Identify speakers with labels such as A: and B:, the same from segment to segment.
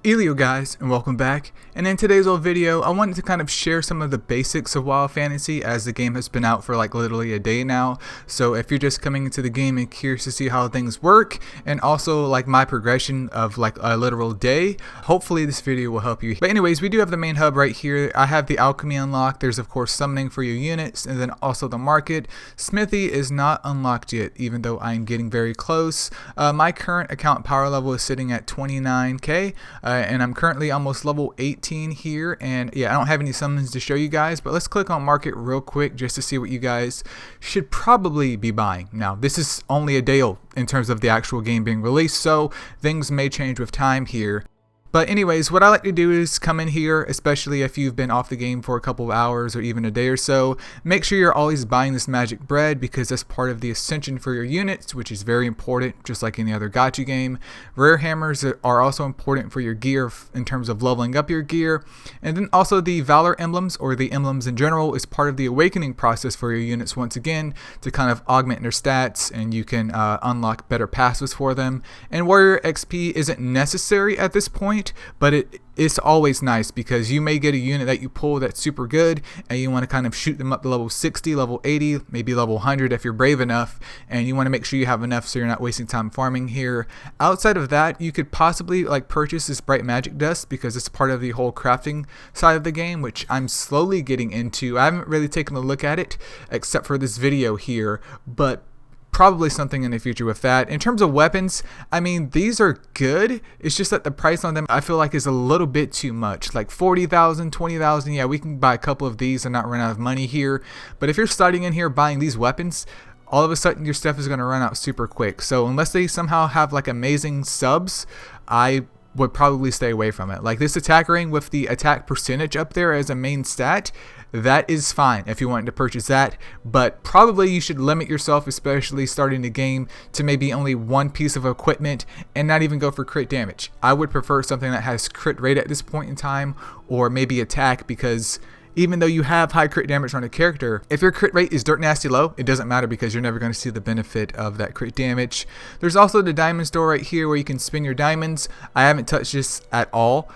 A: Elio guys, and welcome back. And in today's little video, I wanted to kind of share some of the basics of WoW Fantasy, as the game has been out for like literally a day now. So if you're just coming into the game and curious to see how things work, and also like my progression of like a literal day, hopefully this video will help you. But anyways, we do have the main hub right here. I have the alchemy unlocked. There's of course summoning for your units, and then also the market. Smithy is not unlocked yet, even though I'm getting very close. My current account power level is sitting at 29k. And I'm currently almost level 18 here, and yeah, I don't have any summons to show you guys, but let's click on market real quick just to see what you guys should probably be buying. Now, this is only a day old in terms of the actual game being released, so things may change with time here. But anyways, what I like to do is come in here, especially if you've been off the game for a couple of hours or even a day or so. Make sure you're always buying this magic bread, because that's part of the ascension for your units, which is very important, just like any other gacha game. Rare hammers are also important for your gear in terms of leveling up your gear. And then also the Valor emblems, or the emblems in general, is part of the awakening process for your units once again, to kind of augment their stats, and you can unlock better passives for them. And Warrior XP isn't necessary at this point, but it's always nice, because you may get a unit that you pull that's super good, and you want to kind of shoot them up to level 60, level 80, maybe level 100 if you're brave enough, and you want to make sure you have enough so you're not wasting time farming here. Outside of that, you could possibly like purchase this bright magic dust, because it's part of the whole crafting side of the game, which I'm slowly getting into. I haven't really taken a look at it except for this video here, but probably something in the future with that. In terms of weapons, I mean, these are good. It's just that the price on them I feel like is a little bit too much. Like 40,000, 20,000. Yeah, we can buy a couple of these and not run out of money here. But if you're starting in here buying these weapons, all of a sudden your stuff is going to run out super quick. So unless they somehow have like amazing subs, I would probably stay away from it. Like this attack ring with the attack percentage up there as a main stat, that is fine if you want to purchase that, but probably you should limit yourself, especially starting the game, to maybe only one piece of equipment and not even go for crit damage. I would prefer something that has crit rate at this point in time, or maybe attack, because even though you have high crit damage on a character, if your crit rate is dirt nasty low, it doesn't matter, because you're never going to see the benefit of that crit damage. There's also the diamond store right here where you can spin your diamonds. I haven't touched this at all.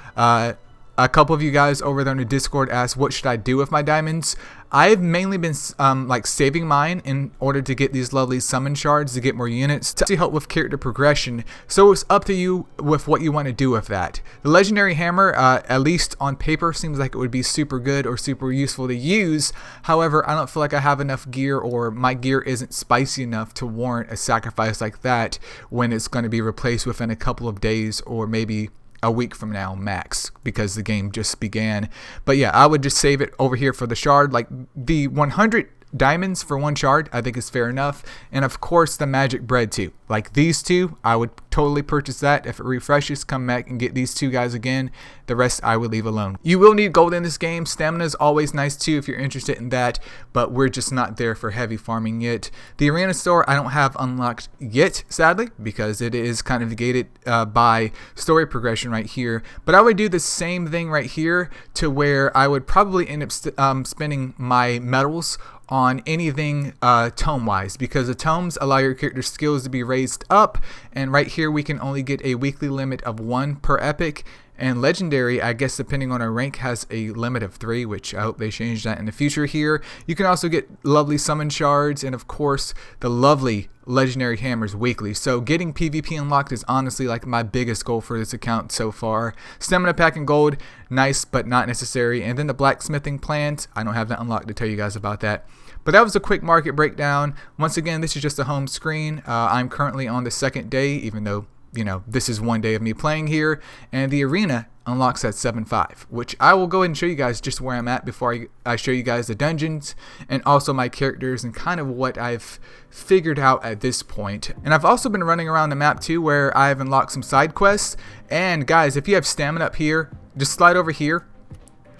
A: A couple of you guys over there on the Discord asked, what should I do with my diamonds? I've mainly been like saving mine in order to get these lovely summon shards to get more units to help with character progression. So it's up to you with what you want to do with that. The legendary hammer, at least on paper, seems like it would be super good or super useful to use. However, I don't feel like I have enough gear, or my gear isn't spicy enough to warrant a sacrifice like that when it's going to be replaced within a couple of days, or maybe a week from now max, because the game just began. But yeah, I would just save it over here for the shard. Like the 100 diamonds for one shard, I think is fair enough. And of course the magic bread too. Like these two, I would totally purchase that. If it refreshes, come back and get these two guys again. The rest I would leave alone. You will need gold in this game. Stamina is always nice too if you're interested in that, but we're just not there for heavy farming yet. The arena store I don't have unlocked yet, sadly, because it is kind of gated by story progression right here. But I would do the same thing right here, to where I would probably end up spending my medals on anything tome wise, because the tomes allow your character's skills to be raised up, and right here we can only get a weekly limit of 1 per epic, and legendary, I guess depending on our rank, has a limit of 3, which I hope they change that in the future here. You can also get lovely summon shards, and of course the lovely legendary hammers weekly. So getting PvP unlocked is honestly like my biggest goal for this account so far. Stamina pack and gold, nice but not necessary. And then the blacksmithing plant, I don't have that unlocked to tell you guys about that. But that was a quick market breakdown. Once again, this is just a home screen. I'm currently on the second day, even though, you know, this is one day of me playing here, and the arena unlocks at 7.5, which I will go ahead and show you guys just where I'm at before I show you guys the dungeons and also my characters and kind of what I've figured out at this point. And I've also been running around the map too, where I've unlocked some side quests. And guys, if you have stamina up here, just slide over here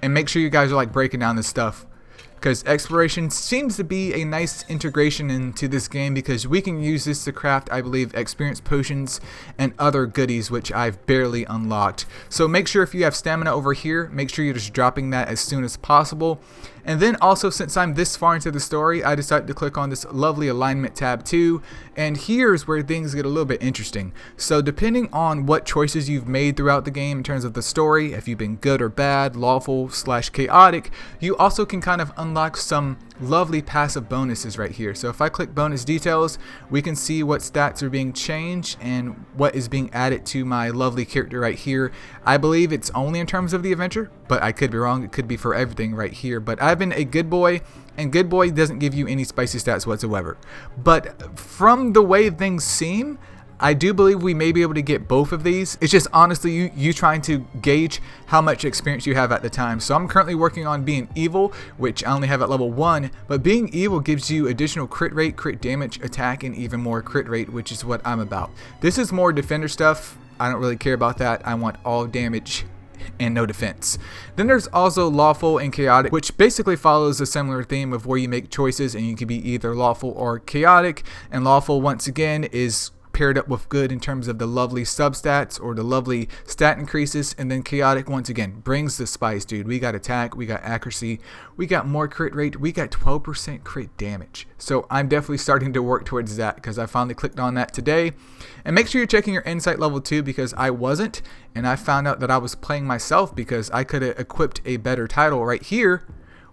A: and make sure you guys are like breaking down this stuff, because exploration seems to be a nice integration into this game, because we can use this to craft, I believe, experience potions and other goodies, which I've barely unlocked. So make sure if you have stamina over here, make sure you're just dropping that as soon as possible. And then also, since I'm this far into the story, I decided to click on this lovely alignment tab too. And here's where things get a little bit interesting. So depending on what choices you've made throughout the game in terms of the story, if you've been good or bad, lawful / chaotic, you also can kind of unlock some lovely passive bonuses right here. So if I click bonus details, we can see what stats are being changed and what is being added to my lovely character right here. I believe it's only in terms of the adventure, but I could be wrong. It could be for everything right here. But I've been a good boy, and good boy doesn't give you any spicy stats whatsoever. But from the way things seem, I do believe we may be able to get both of these. It's just honestly you trying to gauge how much experience you have at the time. So I'm currently working on being evil, which I only have at level 1, but being evil gives you additional crit rate, crit damage, attack, and even more crit rate, which is what I'm about. This is more defender stuff. I don't really care about that. I want all damage and no defense. Then there's also lawful and chaotic, which basically follows a similar theme of where you make choices and you can be either lawful or chaotic. And lawful, once again, is paired up with good in terms of the lovely substats or the lovely stat increases. And then chaotic, once again, brings the spice, dude. We got attack, we got accuracy, we got more crit rate, we got 12% crit damage. So I'm definitely starting to work towards that because I finally clicked on that today. And make sure you're checking your insight level too, because I wasn't, and I found out that I was playing myself because I could have equipped a better title right here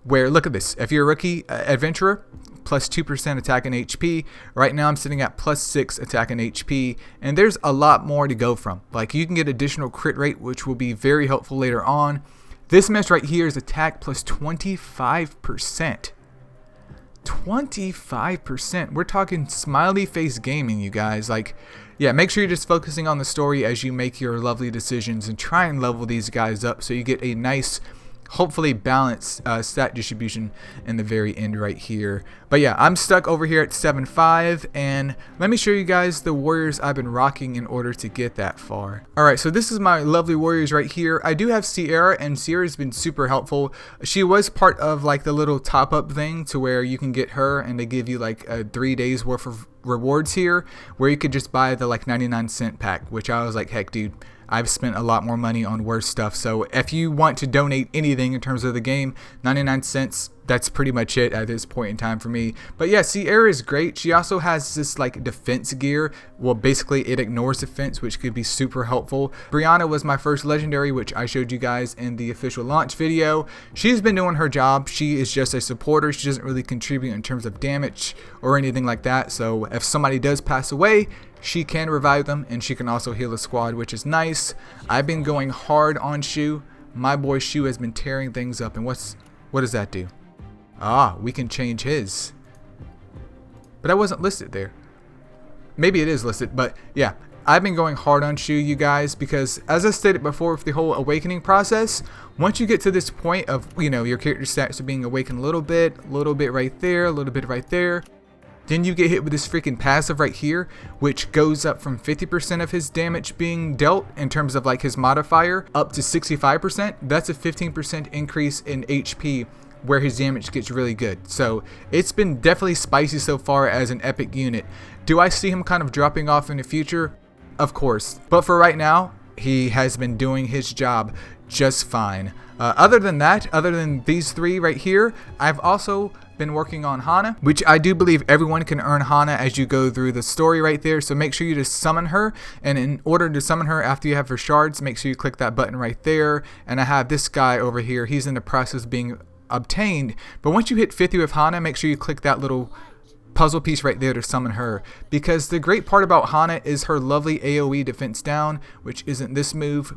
A: where, look at this, if you're a rookie adventurer, plus 2% attack and HP. Right now I'm sitting at plus 6 attack and HP, and there's a lot more to go from. Like, you can get additional crit rate, which will be very helpful later on. This mess right here is attack plus 25%. 25%. We're talking smiley face gaming, you guys. Like, yeah, make sure you're just focusing on the story as you make your lovely decisions and try and level these guys up so you get a nice, hopefully balanced stat distribution in the very end right here. But yeah, I'm stuck over here at 7.5, and let me show you guys the warriors I've been rocking in order to get that far. Alright, so this is my lovely warriors right here. I do have Sierra, and Sierra's been super helpful. She was part of like the little top up thing to where you can get her and they give you like 3 days worth of rewards here, where you could just buy the like 99-cent pack, which I was like, heck dude, I've spent a lot more money on worse stuff. So if you want to donate anything in terms of the game, 99 cents, that's pretty much it at this point in time for me. But yeah, Sierra is great. She also has this like defense gear. Well, basically it ignores defense, which could be super helpful. Brianna was my first legendary, which I showed you guys in the official launch video. She's been doing her job. She is just a supporter. She doesn't really contribute in terms of damage or anything like that. So if somebody does pass away, she can revive them, and she can also heal the squad, which is nice. I've been going hard on Shu. My boy Shu has been tearing things up. And what does that do? Ah, we can change his. But I wasn't listed there. Maybe it is listed, but yeah. I've been going hard on Shu, you guys, because as I stated before with the whole awakening process, once you get to this point of, you know, your character stats are being awakened a little bit right there, a little bit right there, then you get hit with this freaking passive right here, which goes up from 50% of his damage being dealt in terms of like his modifier up to 65%. That's a 15% increase in HP where his damage gets really good. So it's been definitely spicy so far as an epic unit. Do I see him kind of dropping off in the future? Of course. But for right now, he has been doing his job just fine. Other than that, other than these three right here, I've also been working on Hana, which I do believe everyone can earn Hana as you go through the story right there. So make sure you just summon her, and in order to summon her after you have her shards, make sure you click that button right there. And I have this guy over here. He's in the process of being obtained, but once you hit 50 with Hana, make sure you click that little puzzle piece right there to summon her, because the great part about Hana is her lovely AoE defense down, which isn't this move,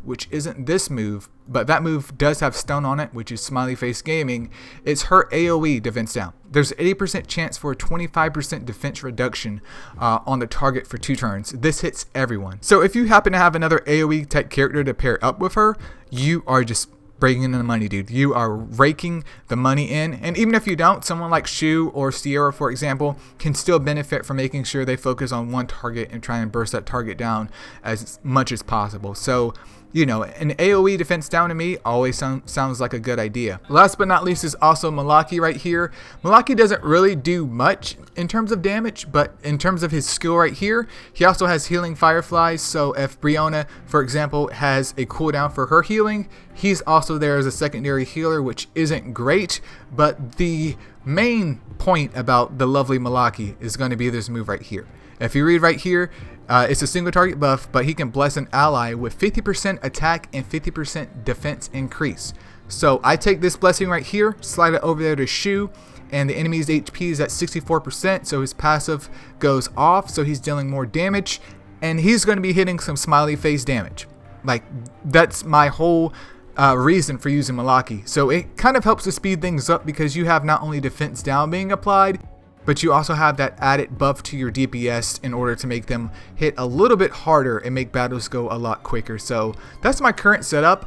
A: but that move does have stun on it, which is smiley face gaming. It's her AoE defense down. There's 80% chance for a 25% defense reduction on the target for 2 turns. This hits everyone. So if you happen to have another AoE type character to pair up with her, you are just breaking in the money, dude. You are raking the money in. And even if you don't, someone like Shu or Sierra, for example, can still benefit from making sure they focus on one target and try and burst that target down as much as possible. So you know, an AoE defense down to me always sounds like a good idea. Last but not least is also Malaki right here. Malaki doesn't really do much in terms of damage, but in terms of his skill right here, he also has healing fireflies. So if Briona, for example, has a cooldown for her healing, he's also there as a secondary healer, which isn't great. But the main point about the lovely Malaki is going to be this move right here. If you read right here, it's a single target buff, but he can bless an ally with 50% attack and 50% defense increase. So I take this blessing right here, slide it over there to Shu, and the enemy's HP is at 64%, so his passive goes off, so he's dealing more damage, and he's going to be hitting some smiley face damage. Like, that's my whole reason for using Malaki. So it kind of helps to speed things up because you have not only defense down being applied, but you also have that added buff to your DPS in order to make them hit a little bit harder and make battles go a lot quicker. So that's my current setup.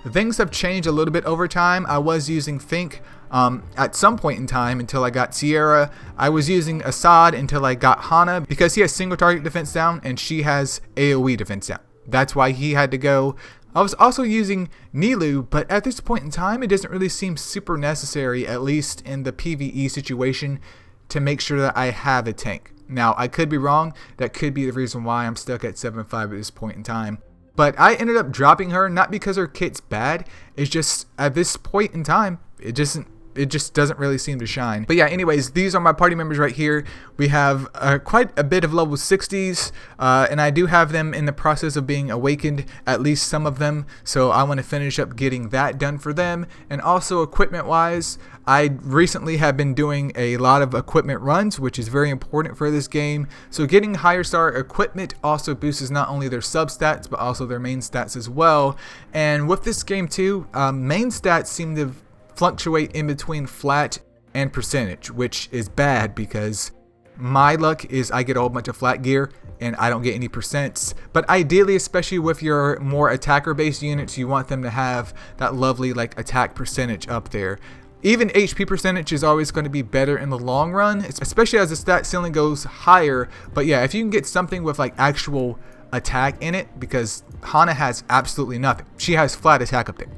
A: Things have changed a little bit over time. I was using Fink at some point in time until I got Sierra. I was using Assad until I got Hana because he has single target defense down and she has AoE defense down. That's why he had to go. I was also using Nilou, but at this point in time, it doesn't really seem super necessary, at least in the PvE situation, to make sure that I have a tank. Now, I could be wrong. That could be the reason why I'm stuck at 7.5 at this point in time. But I ended up dropping her, not because her kit's bad. It's just, at this point in time, it just doesn't really seem to shine. But yeah, anyways, these are my party members right here. We have quite a bit of level 60s, and I do have them in the process of being awakened, at least some of them. So I want to finish up getting that done for them. And also equipment wise, I recently have been doing a lot of equipment runs, which is very important for this game. So getting higher star equipment also boosts not only their sub stats, but also their main stats as well. And with this game too, main stats seem to fluctuate in between flat and percentage, which is bad because my luck is I get a whole bunch of flat gear and I don't get any percents. But ideally, especially with your more attacker based units, you want them to have that lovely like attack percentage up there. Even HP percentage is always going to be better in the long run, especially as the stat ceiling goes higher. But yeah, if you can get something with like actual attack in it, because Hana has absolutely nothing. She has flat attack up there.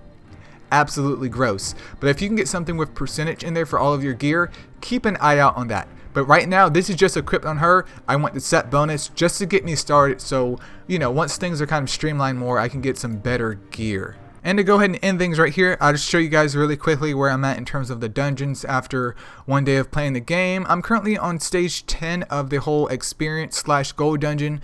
A: Absolutely gross. But if you can get something with percentage in there for all of your gear, keep an eye out on that. But right now, this is just equipped on her. I want the set bonus just to get me started. So, you know, once things are kind of streamlined more, I can get some better gear. And to go ahead and end things right here, I'll just show you guys really quickly where I'm at in terms of the dungeons after one day of playing the game. I'm currently on stage 10 of the whole experience / gold dungeon.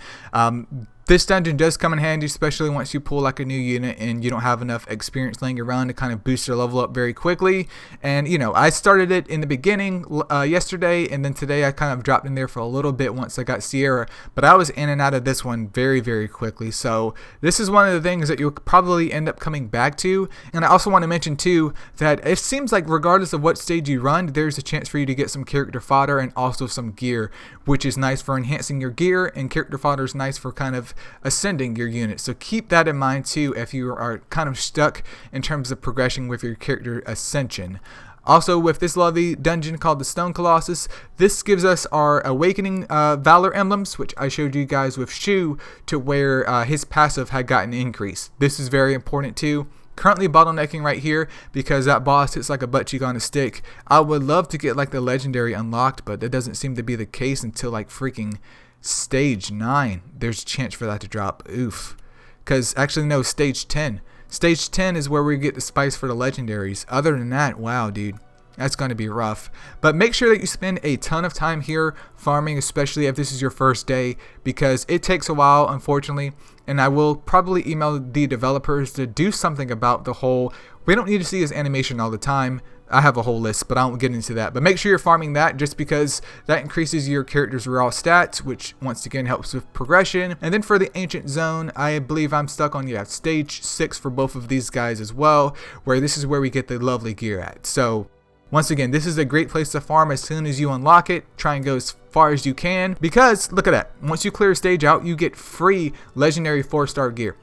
A: This dungeon does come in handy, especially once you pull like a new unit and you don't have enough experience laying around to kind of boost your level up very quickly. And you know, I started it in the beginning yesterday, and then today I kind of dropped in there for a little bit once I got Sierra, but I was in and out of this one very, very quickly. So this is one of the things that you'll probably end up coming back to. And I also want to mention too that it seems like regardless of what stage you run, there's a chance for you to get some character fodder and also some gear, which is nice for enhancing your gear, and character fodder is nice for kind of ascending your unit. So keep that in mind too if you are kind of stuck in terms of progression with your character ascension. Also, with this lovely dungeon called the Stone Colossus, this gives us our awakening valor emblems, which I showed you guys with Shu, to where his passive had gotten increased. This is very important too. Currently bottlenecking right here because that boss hits like a butt cheek on a stick. I would love to get like the legendary unlocked, but that doesn't seem to be the case until like freaking stage 9. There's a chance for that to drop. Oof. Because actually no, stage 10. Stage 10 is where we get the spice for the legendaries. Other than that, wow, dude, that's going to be rough. But make sure that you spend a ton of time here farming, especially if this is your first day, because it takes a while, unfortunately. And I will probably email the developers to do something about the whole, we don't need to see his animation all the time. I have a whole list, but I won't get into that. But make sure you're farming that, just because that increases your character's raw stats, which once again helps with progression. And then for the Ancient Zone, I believe I'm stuck on stage 6 for both of these guys as well, where this is where we get the lovely gear at. So once again, this is a great place to farm as soon as you unlock it. Try and go as far as you can, because look at that. Once you clear a stage out, you get free legendary 4-star gear.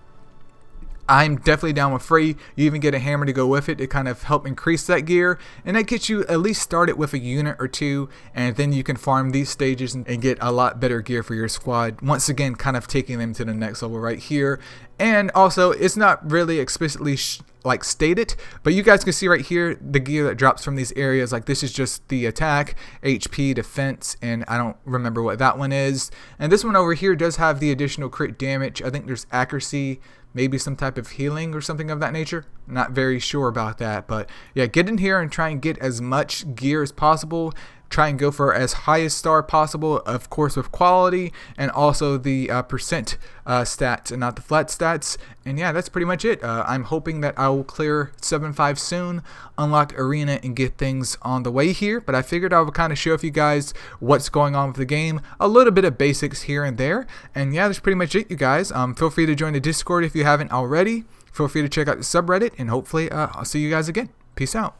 A: I'm definitely down with free. You even get a hammer to go with it to kind of help increase that gear, and that gets you at least started with a unit or two, and then you can farm these stages and get a lot better gear for your squad. Once again, kind of taking them to the next level right here. And also, it's not really explicitly like stated, but you guys can see right here the gear that drops from these areas. Like this is just the attack, HP, defense, and I don't remember what that one is. And this one over here does have the additional crit damage. I think there's accuracy, maybe some type of healing or something of that nature. Not very sure about that, but yeah, get in here and try and get as much gear as possible. Try and go for as high a star possible, of course with quality, and also the percent stats and not the flat stats. And yeah, that's pretty much it. I'm hoping that I will clear 7.5 soon, unlock arena, and get things on the way here. But I figured I would kind of show you guys what's going on with the game, a little bit of basics here and there. And yeah, that's pretty much it, you guys. Feel free to join the Discord if you haven't already. Feel free to check out the subreddit, and hopefully I'll see you guys again. Peace out.